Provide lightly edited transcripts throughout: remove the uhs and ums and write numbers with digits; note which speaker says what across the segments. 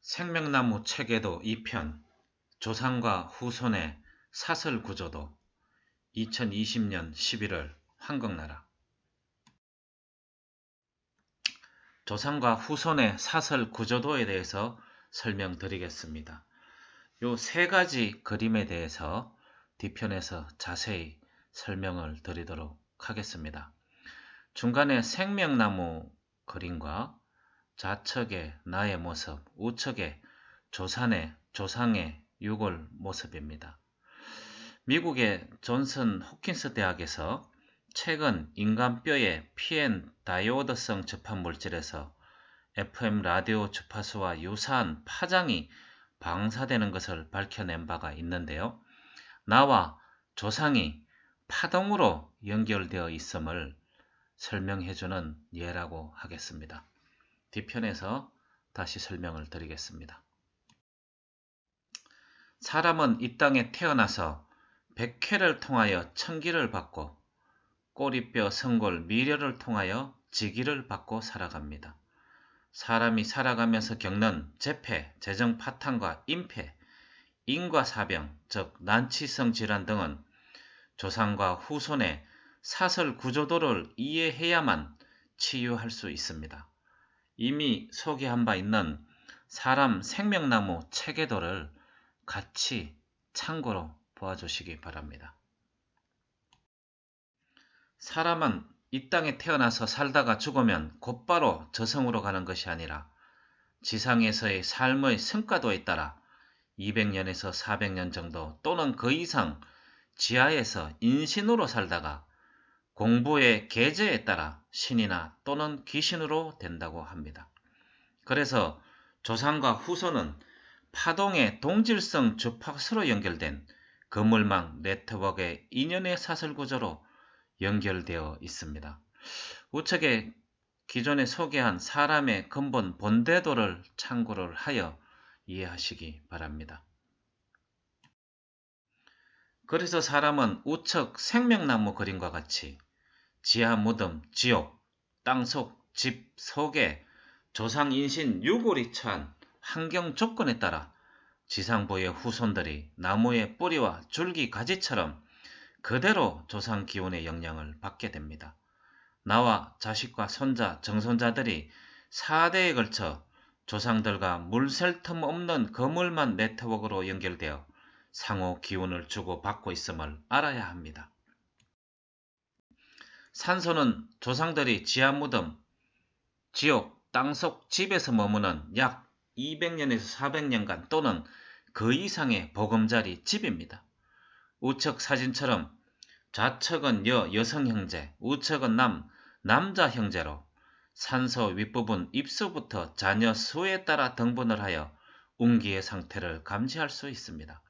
Speaker 1: 생명나무 체계도 2편 조상과 후손의 사설구조도 2020년 11월 한국나라 조상과 후손의 사설구조도에 대해서 설명드리겠습니다. 요 세 가지 그림에 대해서 뒤편에서 자세히 설명을 드리도록 하겠습니다. 중간에 생명나무 그림과 좌측에 나의 모습, 우측에 조상의 유골 모습입니다. 미국의 존슨 호킨스 대학에서 최근 인간뼈의 PN 다이오드성 접합 물질에서 FM 라디오 주파수와 유사한 파장이 방사되는 것을 밝혀낸 바가 있는데요. 나와 조상이 파동으로 연결되어 있음을 설명해주는 예라고 하겠습니다. 뒤편에서 다시 설명을 드리겠습니다. 사람은 이 땅에 태어나서 백회를 통하여 천기를 받고 꼬리뼈, 성골, 미려를 통하여 지기를 받고 살아갑니다. 사람이 살아가면서 겪는 재패, 재정 파탄과 임패, 인과사병, 즉 난치성 질환 등은 조상과 후손의 사설 구조도를 이해해야만 치유할 수 있습니다. 이미 소개한 바 있는 사람 생명나무 체계도를 같이 참고로 보아주시기 바랍니다. 사람은 이 땅에 태어나서 살다가 죽으면 곧바로 저승으로 가는 것이 아니라 지상에서의 삶의 성과도에 따라 200년에서 400년 정도 또는 그 이상 지하에서 인신으로 살다가 공부의 계제에 따라 신이나 또는 귀신으로 된다고 합니다. 그래서 조상과 후손은 파동의 동질성 주파수로 연결된 그물망 네트워크의 인연의 사설구조로 연결되어 있습니다. 우측에 기존에 소개한 사람의 근본 본대도를 참고를 하여 이해하시기 바랍니다. 그래서 사람은 우측 생명나무 그림과 같이 지하 무덤, 지옥, 땅속 집 속에 조상 인신 유골이 처한 환경 조건에 따라 지상부의 후손들이 나무의 뿌리와 줄기 가지처럼 그대로 조상 기운의 영향을 받게 됩니다. 나와 자식과 손자, 정손자들이 4대에 걸쳐 조상들과 물샐 틈 없는 거물만 네트워크로 연결되어 상호 기운을 주고받고 있음을 알아야 합니다. 산소는 조상들이 지하 무덤, 지옥, 땅속 집에서 머무는 약 200년에서 400년간 또는 그 이상의 보금자리 집입니다. 우측 사진처럼 좌측은 여성 형제, 우측은 남자 형제로 산소 윗부분 입수부터 자녀 수에 따라 등분을 하여 운기의 상태를 감지할 수 있습니다.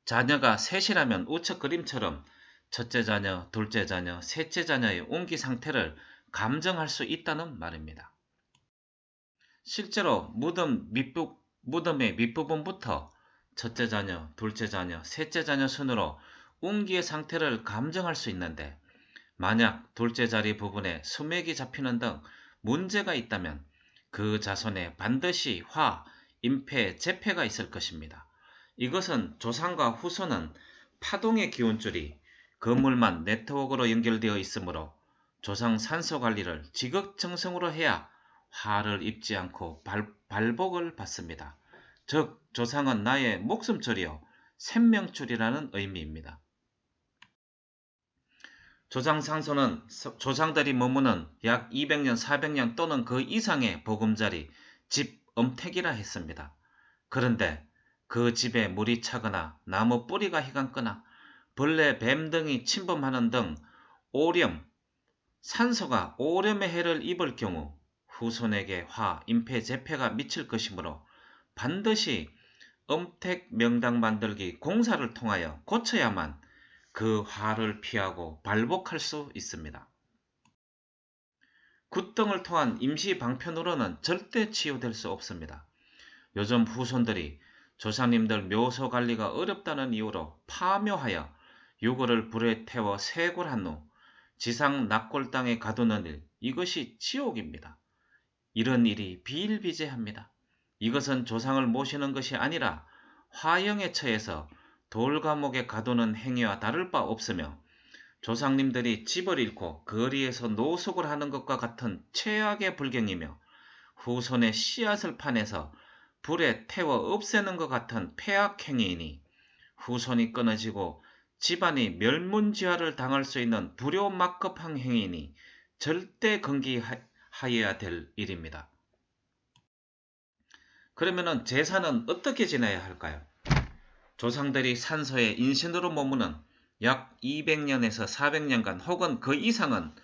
Speaker 1: 자녀가 셋이라면 우측 그림처럼 첫째 자녀, 둘째 자녀, 셋째 자녀의 운기 상태를 감정할 수 있다는 말입니다. 실제로 무덤의 밑부분부터 첫째 자녀, 둘째 자녀, 셋째 자녀 순으로 운기의 상태를 감정할 수 있는데 만약 둘째 자리 부분에 수맥이 잡히는 등 문제가 있다면 그 자손에 반드시 화, 임패, 재패가 있을 것입니다. 이것은 조상과 후손은 파동의 기운줄이 그물만 네트워크로 연결되어 있으므로 조상 산소 관리를 지극정성으로 해야 화를 입지 않고 발복을 받습니다. 즉 조상은 나의 목숨줄이요 생명줄이라는 의미입니다. 조상 산소는 조상들이 머무는 약 200년, 400년 또는 그 이상의 보금자리, 집, 엄택이라 했습니다. 그런데 그 집에 물이 차거나 나무 뿌리가 휘감거나 벌레, 뱀 등이 침범하는 등 오염, 산소가 오염의 해를 입을 경우 후손에게 화, 임패, 재패가 미칠 것이므로 반드시 엄택 명당 만들기 공사를 통하여 고쳐야만 그 화를 피하고 발복할 수 있습니다. 굿등을 통한 임시 방편으로는 절대 치유될 수 없습니다. 요즘 후손들이 조상님들 묘소 관리가 어렵다는 이유로 파묘하여 유골을 불에 태워 세골한 후 지상 낙골 땅에 가두는 일, 이것이 지옥입니다. 이런 일이 비일비재합니다. 이것은 조상을 모시는 것이 아니라 화형에 처해서 돌감옥에 가두는 행위와 다를 바 없으며 조상님들이 집을 잃고 거리에서 노숙을 하는 것과 같은 최악의 불경이며 후손의 씨앗을 파내서 불에 태워 없애는 것 같은 폐악행위이니 후손이 끊어지고 집안이 멸문지화를 당할 수 있는 불효막급한 행위이니 절대 금기하여야 될 일입니다. 그러면은 제사는 어떻게 지내야 할까요? 조상들이 산소에 인신으로 머무는 약 200년에서 400년간 혹은 그 이상은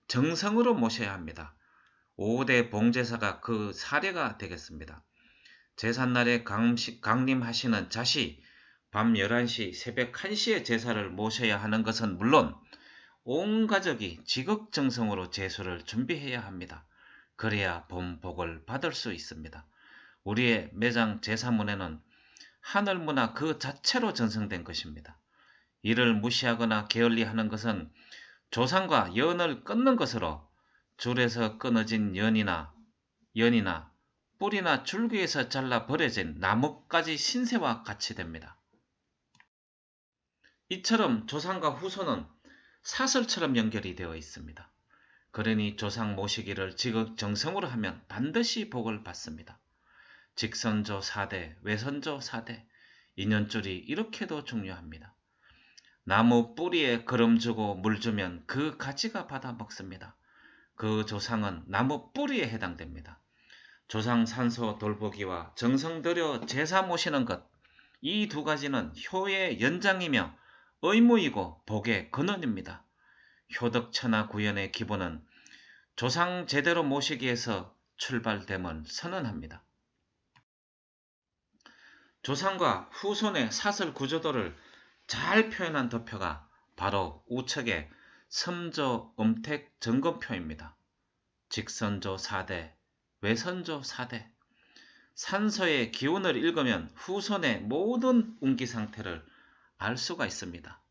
Speaker 1: 정성으로 모셔야 합니다. 5대 봉제사가 그 사례가 되겠습니다. 제삿날에 강림하시는 자시 밤 11시, 새벽 1시에 제사를 모셔야 하는 것은 물론 온 가족이 지극정성으로 제수를 준비해야 합니다. 그래야 본복을 받을 수 있습니다. 우리의 매장 제사문에는 하늘문화 그 자체로 전승된 것입니다. 이를 무시하거나 게을리하는 것은 조상과 연을 끊는 것으로 줄에서 끊어진 연이나 뿌리나 줄기에서 잘라 버려진 나뭇가지 신세와 같이 됩니다. 이처럼 조상과 후손은 사슬처럼 연결이 되어 있습니다. 그러니 조상 모시기를 지극정성으로 하면 반드시 복을 받습니다. 직선조 4대, 외선조 4대, 인연줄이 이렇게도 중요합니다. 나무 뿌리에 거름 주고 물 주면 그 가지가 받아 먹습니다. 그 조상은 나무 뿌리에 해당됩니다. 조상 산소 돌보기와 정성 들여 제사 모시는 것, 이 두 가지는 효의 연장이며 의무이고 복의 근원입니다. 효덕천하 구현의 기본은 조상 제대로 모시기에서 출발됨을 선언합니다. 조상과 후손의 사슬 구조도를 잘 표현한 도표가 바로 우측의 섬조 음택 점검표입니다. 직선조 4대, 외선조 4대. 산소의 기운을 읽으면 후손의 모든 운기 상태를 알 수가 있습니다.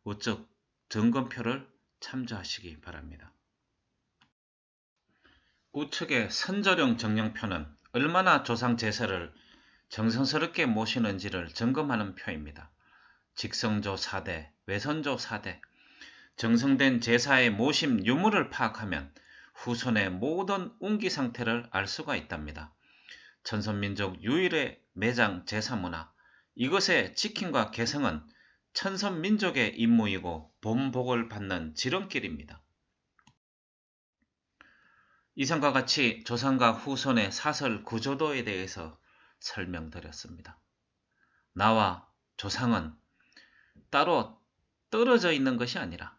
Speaker 1: 우측 점검표를 참조하시기 바랍니다. 우측의 선조령 정령표는 얼마나 조상 제사를 정성스럽게 모시는지를 점검하는 표입니다. 직선조 4대, 외선조 4대. 정성된 제사의 모심 유무를 파악하면 후손의 모든 운기 상태를 알 수가 있답니다. 천선민족 유일의 매장 제사문화, 이것의 지킴과 개성은 천선민족의 임무이고 본복을 받는 지름길입니다. 이상과 같이 조상과 후손의 사설 구조도에 대해서 설명드렸습니다. 나와 조상은 따로 떨어져 있는 것이 아니라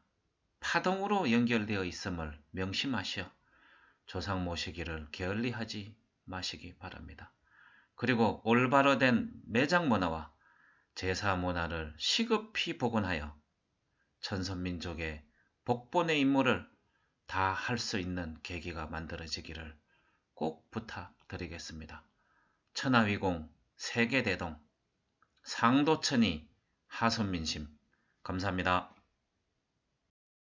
Speaker 1: 파동으로 연결되어 있음을 명심하시어 조상 모시기를 게을리하지 마시기 바랍니다. 그리고 올바로 된 매장 문화와 제사 문화를 시급히 복원하여 천선민족의 복본의 임무를 다 할 수 있는 계기가 만들어지기를 꼭 부탁드리겠습니다. 천하위공 세계대동 상도천이 하선민심 감사합니다.